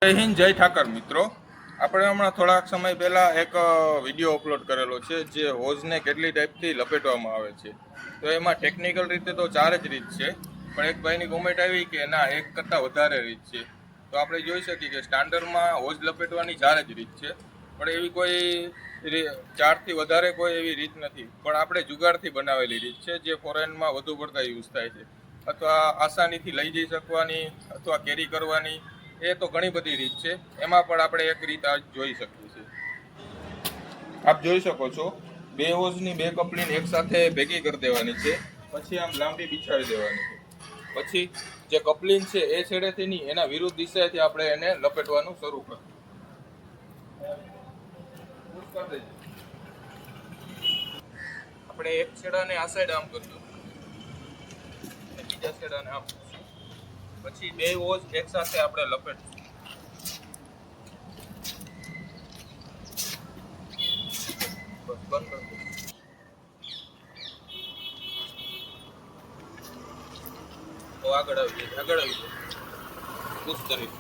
જય હિન્દ, જય ઠાકર મિત્રો. આપણે હમણાં થોડાક સમય પહેલાં એક વિડીયો અપલોડ કરેલો છે જે હોઝને કેટલી ટાઈપથી લપેટવામાં આવે છે. તો એમાં ટેકનિકલ રીતે તો 4 જ રીત છે, પણ એક ભાઈની કોમેન્ટ આવી કે ના, એક કરતાં વધારે રીત છે. તો આપણે જોઈ શકીએ કે સ્ટાન્ડર્ડમાં હોઝ લપેટવાની 4 જ રીત છે, પણ એવી કોઈ 4થી વધારે કોઈ એવી રીત નથી. પણ આપણે જુગાડથી બનાવેલી રીત છે જે ફોરેનમાં વધુ પડતા યુઝ થાય છે, અથવા આસાનીથી લઈ જઈ શકવાની અથવા કેરી કરવાની. એ તો ઘણી બધી રીત છે, એમાં પણ આપણે એક રીત આજ જોઈ શકીએ છીએ. આપ જોઈ શકો છો, 2 હોઝની 2 કપલીને એકસાથે ભેગી કરી દેવાની છે, પછી આમ લાંબી બિછાવી દેવાની છે. પછી જે કપલિંગ છે એ છેડેથી નહીં, એના વિરુદ્ધ દિશાએથી આપણે એને લપેટવાનું શરૂ કરીશું. આપણે એક છેડાને આ સાઈડ આમ કરશું, બીજા છેડાને આમ કરશું. પછી 2 હોઝ એકસાથે આપણે લપેટશું. બસ બંધ કરી દો. તો આગળ આવી જાય, પુશ કરી દો.